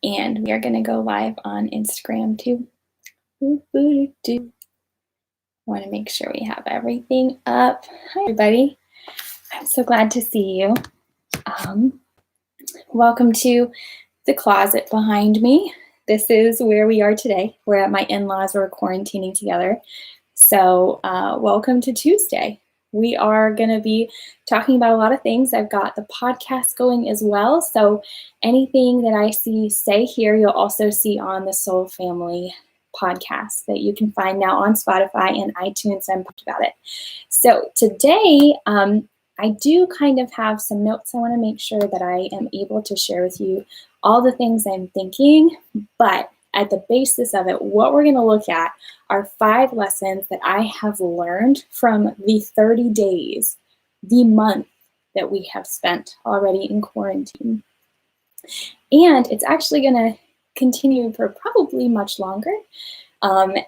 And we are going to go live on Instagram too. Want to make sure we have everything up. Hi, everybody. I'm so glad to see you. Welcome to the closet behind me. This is where we are today. We're at my in-laws. We're quarantining together. So welcome to Tuesday. We are going to be talking about a lot of things. I've got the podcast going as well. So anything that I say here, you'll also see on the Soul Family podcast that you can find now on Spotify and iTunes. I'm pumped about it. So today, I do kind of have some notes. I want to make sure that I am able to share with you all the things I'm thinking, but at the basis of it, what we're going to look at are 5 lessons that I have learned from the 30 days, the month that we have spent already in quarantine. And it's actually going to continue for probably much longer,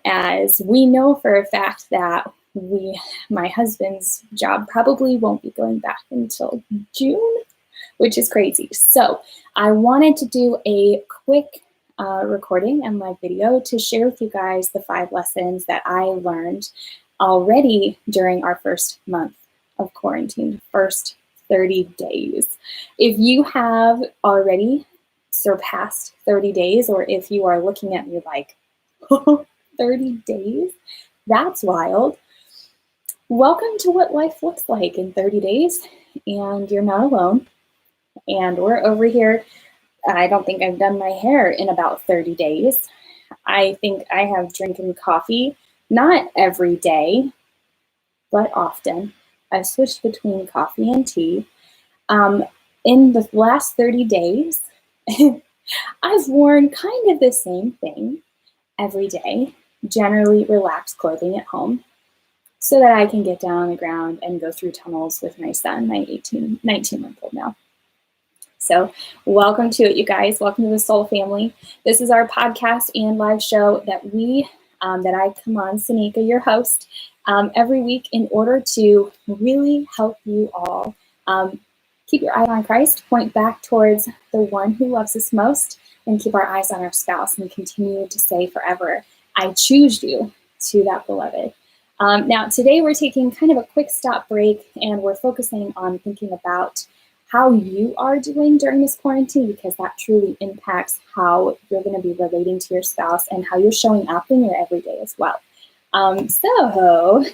as we know for a fact that my husband's job probably won't be going back until June, which is crazy. So I wanted to do a quick recording and live video to share with you guys the 5 lessons that I learned already during our first month of quarantine, first 30 days. If you have already surpassed 30 days, or if you are looking at me like, 30 days? That's wild. Welcome to what life looks like in 30 days, and you're not alone. And we're over here. I don't think I've done my hair in about 30 days. I think I have drinking coffee, not every day, but often. I've switched between coffee and tea. In the last 30 days, I've worn kind of the same thing every day, generally relaxed clothing at home, so that I can get down on the ground and go through tunnels with my son, my 19-month-old now. So welcome to it, you guys. Welcome to the Soul Family. This is our podcast and live show that I come on, Sanika, your host, every week in order to really help you all keep your eye on Christ, point back towards the one who loves us most, and keep our eyes on our spouse and continue to say forever, I choose you to that beloved. Now, today we're taking kind of a quick stop break, and we're focusing on thinking about how you are doing during this quarantine, because that truly impacts how you're going to be relating to your spouse and how you're showing up in your everyday as well. So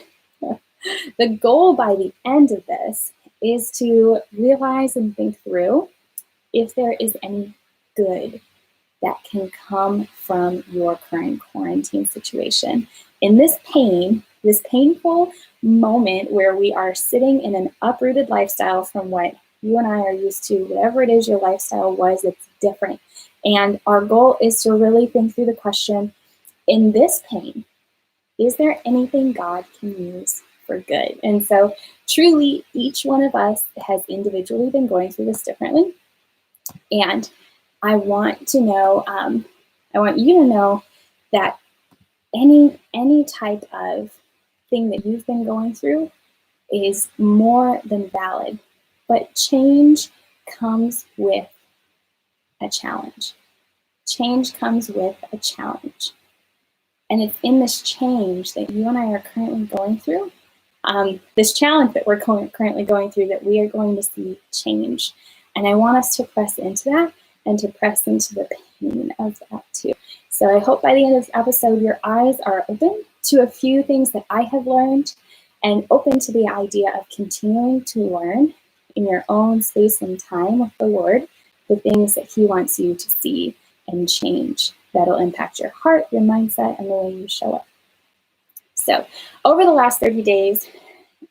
the goal by the end of this is to realize and think through if there is any good that can come from your current quarantine situation. In this painful moment where we are sitting in an uprooted lifestyle from what you and I are used to, whatever it is your lifestyle was, it's different. And our goal is to really think through the question, in this pain, is there anything God can use for good? And so truly, each one of us has individually been going through this differently. And I want you to know that any type of thing that you've been going through is more than valid. But change comes with a challenge. Change comes with a challenge. And it's in this change that you and I are currently going through, this challenge that we're currently going through, that we are going to see change. And I want us to press into that and to press into the pain of that too. So I hope by the end of this episode, your eyes are open to a few things that I have learned, and open to the idea of continuing to learn in your own space and time with the Lord, the things that He wants you to see and change that'll impact your heart, your mindset, and the way you show up. So over the last 30 days,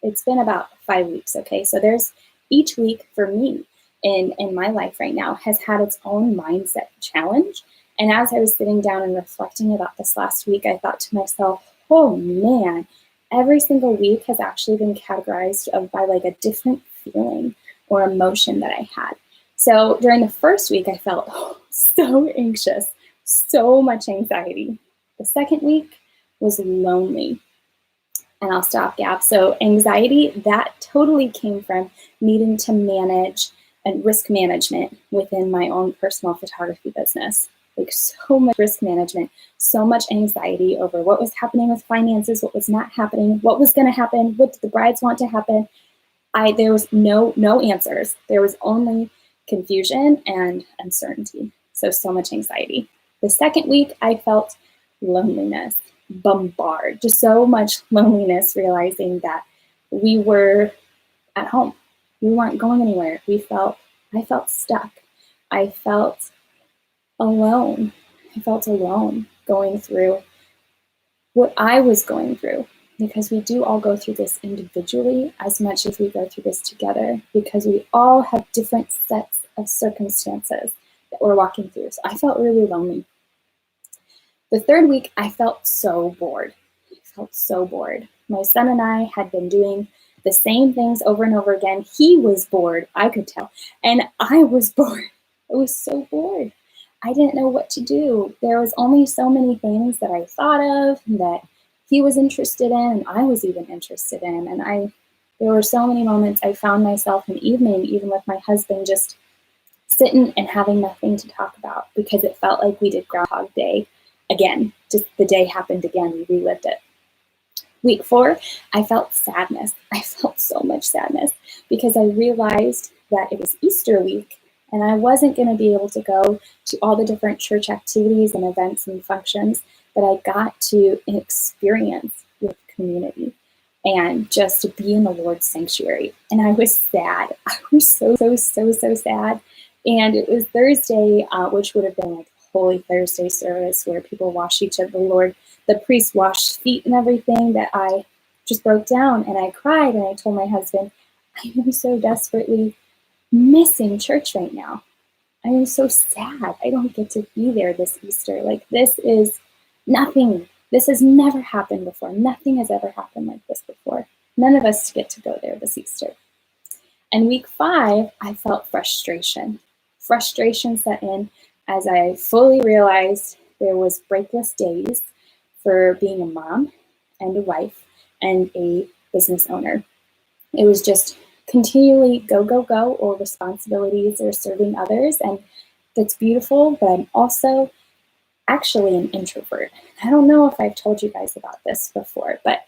it's been about 5 weeks, okay? So there's each week for me in my life right now has had its own mindset challenge. And as I was sitting down and reflecting about this last week, I thought to myself, oh man, every single week has actually been categorized by like a different feeling or emotion that I had. So during the first week, I felt so anxious, so much anxiety. The second week was lonely. And I'll stop gap. So anxiety, that totally came from needing to manage and risk management within my own personal photography business. like so much risk management, so much anxiety over what was happening with finances, what was not happening, what was going to happen, what did the brides want to happen. There was no answers. There was only confusion and uncertainty. So much anxiety. The second week, I felt loneliness, just so much loneliness, realizing that we were at home. We weren't going anywhere. I felt stuck. I felt alone. I felt alone going through what I was going through, because we do all go through this individually as much as we go through this together, because we all have different sets of circumstances that we're walking through. So I felt really lonely. The third week, I felt so bored. My son and I had been doing the same things over and over again. He was bored, I could tell, and I was bored. I was so bored. I didn't know what to do. There was only so many things that I thought of that he was interested in, and I was even interested in. And there were so many moments I found myself in the evening, even with my husband, just sitting and having nothing to talk about, because it felt like we did Groundhog Day again. Just the day happened again. We relived it. Week 4, I felt sadness. I felt so much sadness because I realized that it was Easter week and I wasn't going to be able to go to all the different church activities and events and functions that I got to experience with community and just to be in the Lord's sanctuary. And I was sad. I was so sad. And it was Thursday, which would have been like Holy Thursday service, where people wash each other, the priest washed feet and everything, that I just broke down and I cried and I told my husband, I am so desperately missing church right now. I am so sad. I don't get to be there this Easter. Like, this is nothing. This has never happened before. Nothing has ever happened like this before. None of us get to go there this Easter. And week 5, I felt frustration. Frustration set in as I fully realized there was breakless days for being a mom and a wife and a business owner. It was just continually go, or responsibilities or serving others. And that's beautiful, but I'm also actually an introvert. I don't know if I've told you guys about this before, but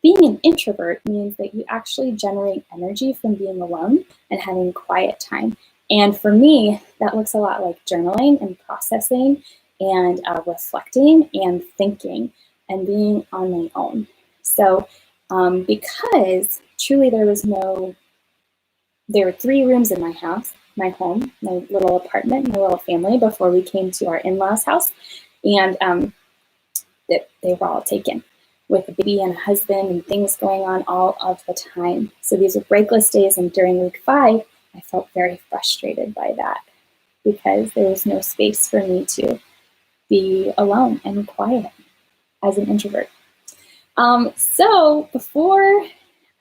being an introvert means that you actually generate energy from being alone and having quiet time. And for me, that looks a lot like journaling and processing and reflecting and thinking and being on my own. So because truly there were 3 rooms in my house, my home, my little apartment, my little family, before we came to our in-laws' house. And they were all taken, with a baby and a husband and things going on all of the time. So these were breakless days. And during week 5, I felt very frustrated by that, because there was no space for me to be alone and quiet as an introvert. So before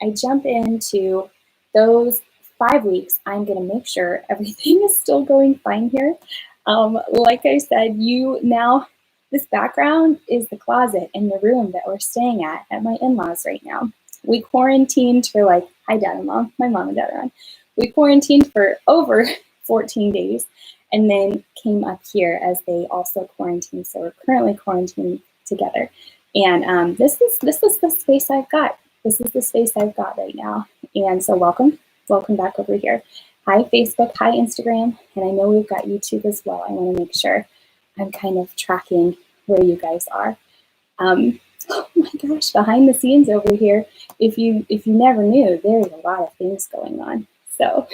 I jump into those 5 weeks, I'm going to make sure everything is still going fine here. Like I said, this background is the closet in the room that we're staying at my in-laws right now. We quarantined for hi Dad and Mom, my mom and dad are on. We quarantined for over 14 days and then came up here as they also quarantined. So we're currently quarantined together. And this is the space I've got. This is the space I've got right now. And so welcome back over here. Hi Facebook, hi Instagram, and I know we've got YouTube as well. I want to make sure I'm kind of tracking where you guys are. Oh my gosh, behind the scenes over here, if you never knew, there's a lot of things going on. So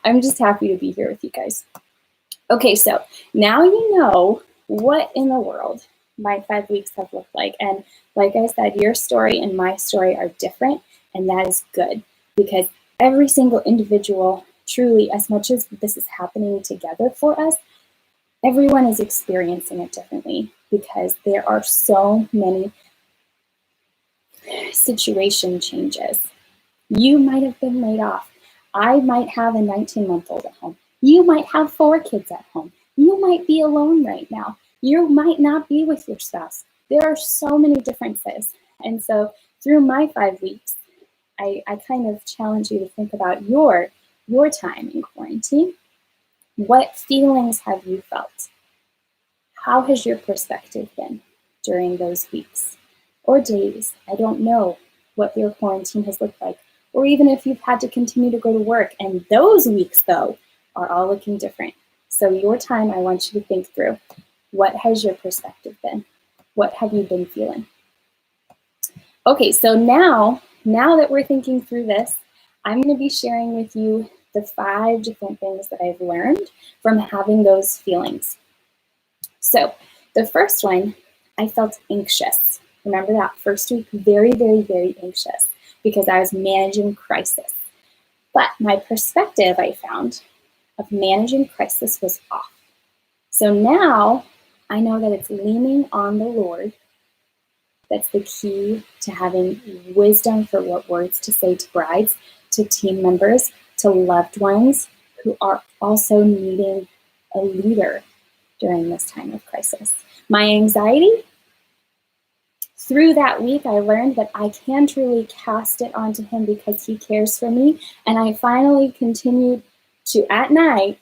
I'm just happy to be here with you guys. Okay, so now you know what in the world my 5 weeks have looked like. And like I said, your story and my story are different, and that is good, because every single individual, truly, as much as this is happening together for us, everyone is experiencing it differently, because there are so many situation changes. You might have been laid off. I might have a 19-month-old at home. You might have 4 kids at home. You might be alone right now. You might not be with your spouse. There are so many differences. And so through my 5 weeks, I kind of challenge you to think about your time in quarantine. What feelings have you felt? How has your perspective been during those weeks or days? I don't know what your quarantine has looked like, or even if you've had to continue to go to work. And those weeks, though, are all looking different. So your time, I want you to think through, what has your perspective been? What have you been feeling? Okay, so now that we're thinking through this, I'm going to be sharing with you the 5 different things that I've learned from having those feelings. So the first one, I felt anxious. Remember that first week, very, very, very anxious because I was managing crisis. But my perspective, I found, of managing crisis was off. So now I know that it's leaning on the Lord. That's the key to having wisdom for what words to say to brides, to team members, to loved ones who are also needing a leader during this time of crisis. My anxiety, through that week, I learned that I can truly cast it onto him because he cares for me. And I finally continued to, at night,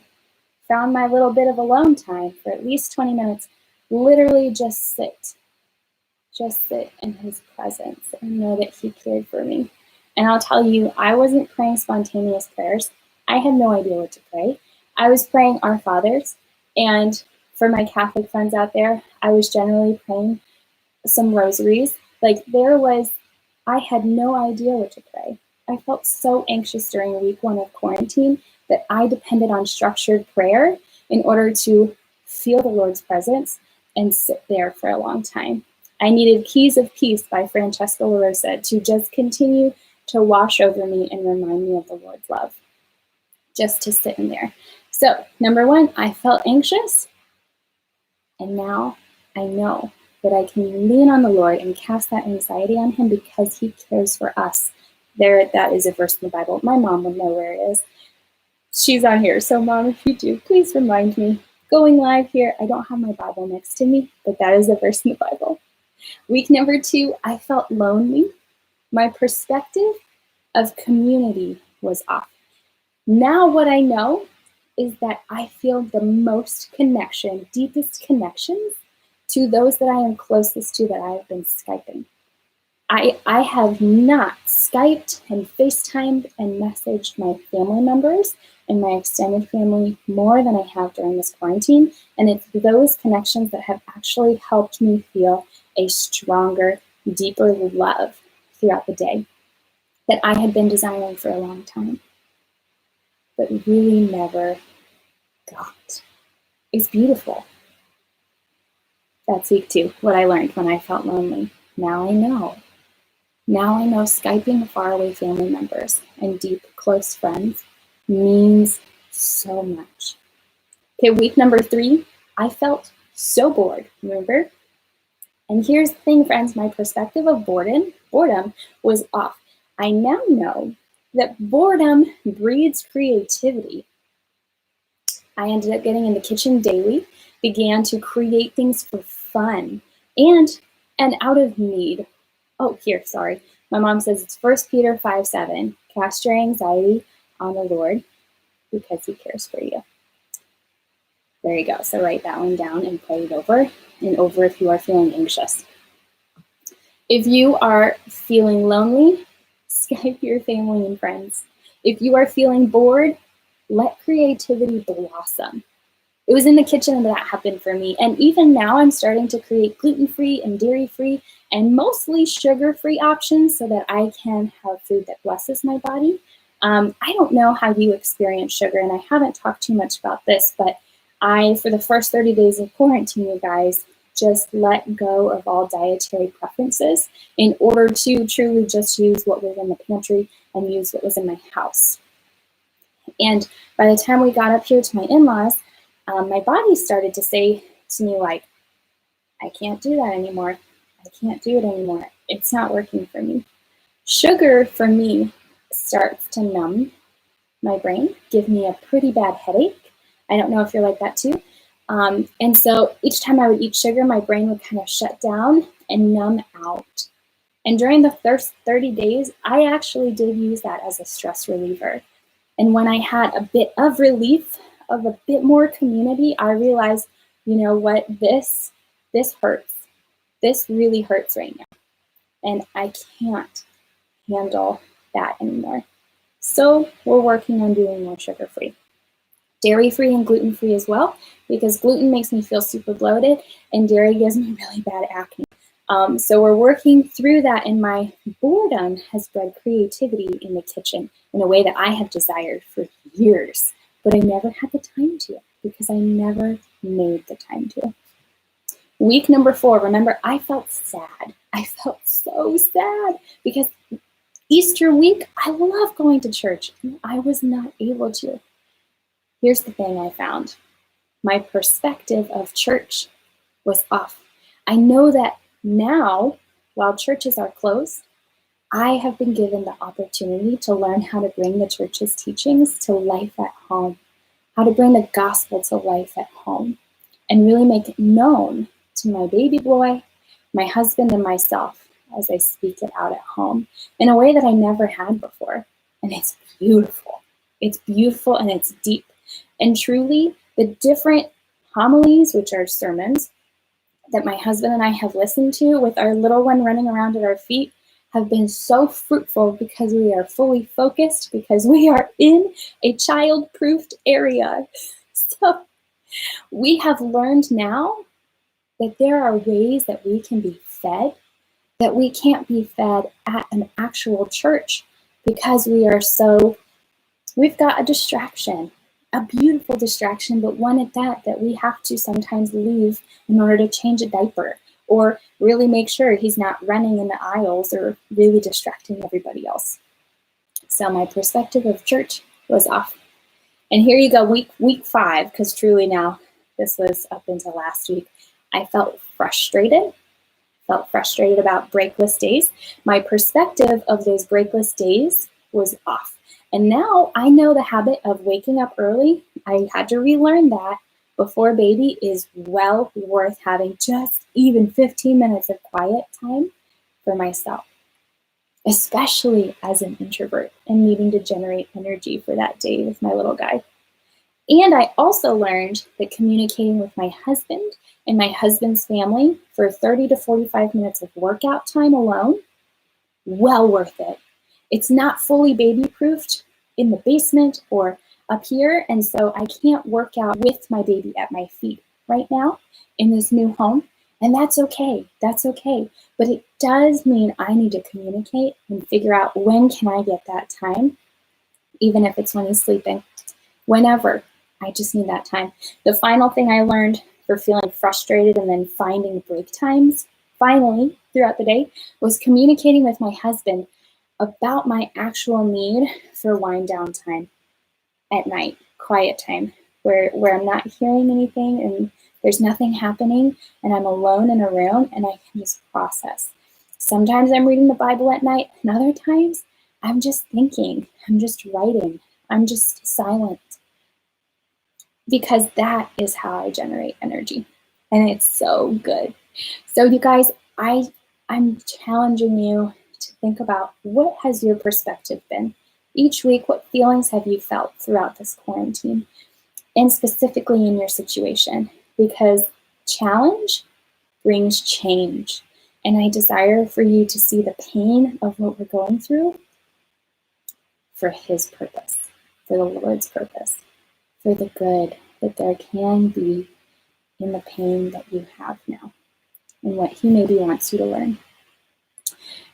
found my little bit of alone time for at least 20 minutes, literally just sit in his presence and know that he cared for me. And I'll tell you, I wasn't praying spontaneous prayers. I had no idea what to pray. I was praying Our Fathers, and for my Catholic friends out there, I was generally praying some rosaries. I had no idea what to pray. I felt so anxious during week 1 of quarantine that I depended on structured prayer in order to feel the Lord's presence and sit there for a long time. I needed Keys of Peace by Francesca LaRosa to just continue to wash over me and remind me of the Lord's love, just to sit in there. So, number 1, I felt anxious, and now I know that I can lean on the Lord and cast that anxiety on him because he cares for us. That is a verse in the Bible. My mom would know where it is. She's on here, so Mom, if you do, please remind me. Going live here, I don't have my Bible next to me, but that is a verse in the Bible. Week number 2, I felt lonely. My perspective of community was off. Now what I know is that I feel the most connection, deepest connections to those that I am closest to that I have been Skyping. I have not Skyped and FaceTimed and messaged my family members and my extended family more than I have during this quarantine. And it's those connections that have actually helped me feel a stronger, deeper love throughout the day that I had been desiring for a long time, but really never got. It's beautiful. That's week 2, what I learned when I felt lonely. Now I know. Now I know Skyping faraway family members and deep, close friends means so much. Okay, week number 3, I felt so bored, remember? And here's the thing, friends, my perspective of boredom was off. I now know that boredom breeds creativity. I ended up getting in the kitchen daily, began to create things for fun and out of need. Oh, here, sorry. My mom says it's 1 Peter 5:7. Cast your anxiety on the Lord because he cares for you. There you go. So write that one down and pray it over and over if you are feeling anxious. If you are feeling lonely, Skype your family and friends. If you are feeling bored, let creativity blossom. It was in the kitchen that happened for me. And even now I'm starting to create gluten-free and dairy-free and mostly sugar-free options so that I can have food that blesses my body. I don't know how you experience sugar, and I haven't talked too much about this, but for the first 30 days of quarantine, you guys, just let go of all dietary preferences in order to truly just use what was in the pantry and use what was in my house. And by the time we got up here to my in-laws, my body started to say to me, like, I can't do that anymore. I can't do it anymore. It's not working for me. Sugar, for me, starts to numb my brain, give me a pretty bad headache. I don't know if you're like that too. And so each time I would eat sugar, my brain would kind of shut down and numb out. And during the first 30 days, I actually did use that as a stress reliever. And when I had a bit of relief of a bit more community, I realized, you know what, this hurts. This really hurts right now. And I can't handle that anymore. So we're working on doing more sugar-free. Dairy-free and gluten-free as well, because gluten makes me feel super bloated and dairy gives me really bad acne. So we're working through that, and my boredom has bred creativity in the kitchen in a way that I have desired for years, but I never had the time to because I never made the time to. Week number 4, remember, I felt sad. I felt so sad because Easter week, I love going to church, and I was not able to. Here's the thing I found. My perspective of church was off. I know that now, while churches are closed, I have been given the opportunity to learn how to bring the church's teachings to life at home, how to bring the gospel to life at home, and really make it known to my baby boy, my husband, and myself as I speak it out at home in a way that I never had before. And it's beautiful. It's beautiful and it's deep. And truly, the different homilies, which are sermons, that my husband and I have listened to with our little one running around at our feet have been so fruitful because we are fully focused, because we are in a child-proofed area. So we have learned now that there are ways that we can be fed that we can't be fed at an actual church because we've got a distraction, a beautiful distraction, but one at that we have to sometimes leave in order to change a diaper or really make sure he's not running in the aisles or really distracting everybody else. So my perspective of church was off. And here you go, week 5, because truly now, this was up until last week, I felt frustrated about breakless days. My perspective of those breakless days was off. And now I know the habit of waking up early. I had to relearn that before baby is well worth having just even 15 minutes of quiet time for myself, especially as an introvert and needing to generate energy for that day with my little guy. And I also learned that communicating with my husband and my husband's family for 30 to 45 minutes of workout time alone, well worth it. It's not fully baby-proofed in the basement or up here, and so I can't work out with my baby at my feet right now in this new home, and that's okay. That's okay. But it does mean I need to communicate and figure out when can I get that time, even if it's when he's sleeping, whenever. I just need that time. The final thing I learned for feeling frustrated and then finding break times, finally, throughout the day, was communicating with my husband about my actual need for wind down time at night, quiet time, where I'm not hearing anything and there's nothing happening and I'm alone in a room and I can just process. Sometimes I'm reading the Bible at night, and other times I'm just thinking, I'm just writing, I'm just silent. Because that is how I generate energy. And it's so good. So you guys, I'm challenging you to think about, what has your perspective been? Each week, what feelings have you felt throughout this quarantine? And specifically in your situation, because challenge brings change. And I desire for you to see the pain of what we're going through for His purpose, for the Lord's purpose, for the good that there can be in the pain that you have now and what He maybe wants you to learn.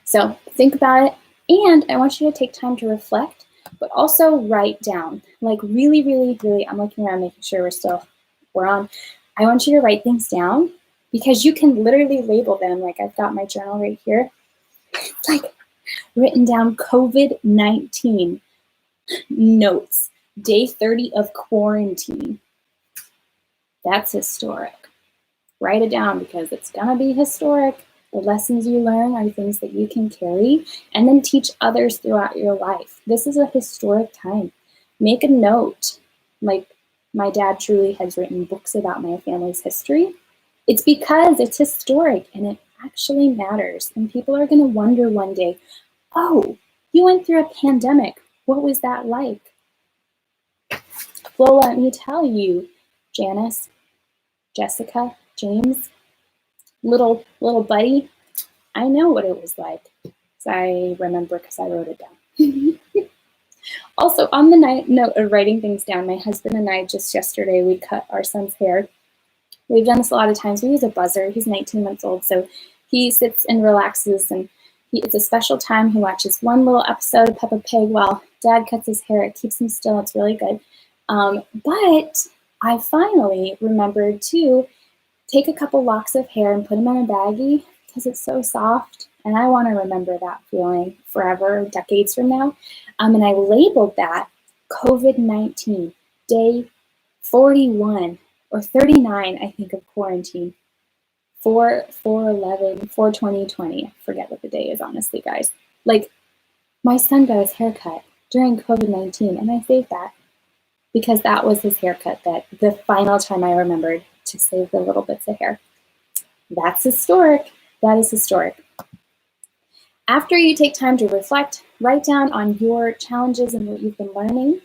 So think about it, and I want you to take time to reflect, but also write down, like really, really, really, I'm looking around making sure we're on. I want you to write things down because you can literally label them. Like I've got my journal right here. It's like written down COVID-19 notes, day 30 of quarantine. That's historic. Write it down because it's gonna be historic. The lessons you learn are things that you can carry and then teach others throughout your life. This is a historic time. Make a note. Like my dad truly has written books about my family's history. It's because it's historic and it actually matters. And people are gonna wonder one day, oh, you went through a pandemic. What was that like? Well, let me tell you, Janice, Jessica, James, little buddy, I know what it was like. I remember because I wrote it down. Also, on the note of writing things down, my husband and I just yesterday, we cut our son's hair. We've done this a lot of times. We use a buzzer. He's 19 months old, so he sits and relaxes, and it's a special time. He watches one little episode of Peppa Pig while Dad cuts his hair. It keeps him still. It's really good. But I finally remembered to take a couple locks of hair and put them in a baggie because it's so soft, and I want to remember that feeling forever, decades from now. And I labeled that COVID-19, day 41 or 39, I think, of quarantine. 4/11/2020. I forget what the day is, honestly, guys. Like, my son got his haircut during COVID-19, and I saved that because that was his haircut, that the final time I remembered to save the little bits of hair. That's historic. That is historic. After you take time to reflect, write down on your challenges and what you've been learning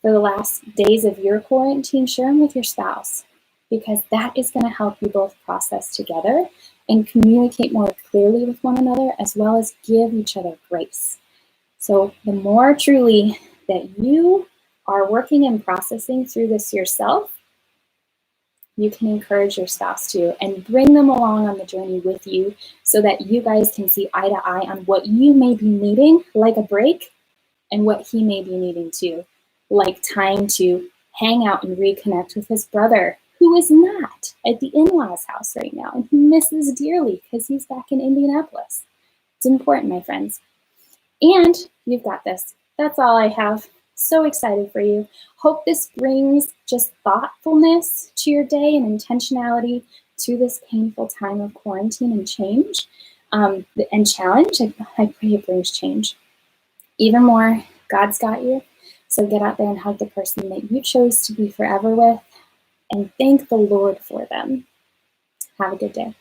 for the last days of your quarantine. Share them with your spouse, because that is going to help you both process together and communicate more clearly with one another, as well as give each other grace. So the more truly that you are working and processing through this yourself, you can encourage your spouse to and bring them along on the journey with you so that you guys can see eye to eye on what you may be needing, like a break, and what he may be needing too, like time to hang out and reconnect with his brother, who is not at the in-laws' house right now, and he misses dearly because he's back in Indianapolis. It's important, my friends. And you've got this. That's all I have. So excited for you. Hope this brings just thoughtfulness to your day and intentionality to this painful time of quarantine and change and challenge. I pray it brings change. Even more, God's got you. So get out there and hug the person that you chose to be forever with and thank the Lord for them. Have a good day.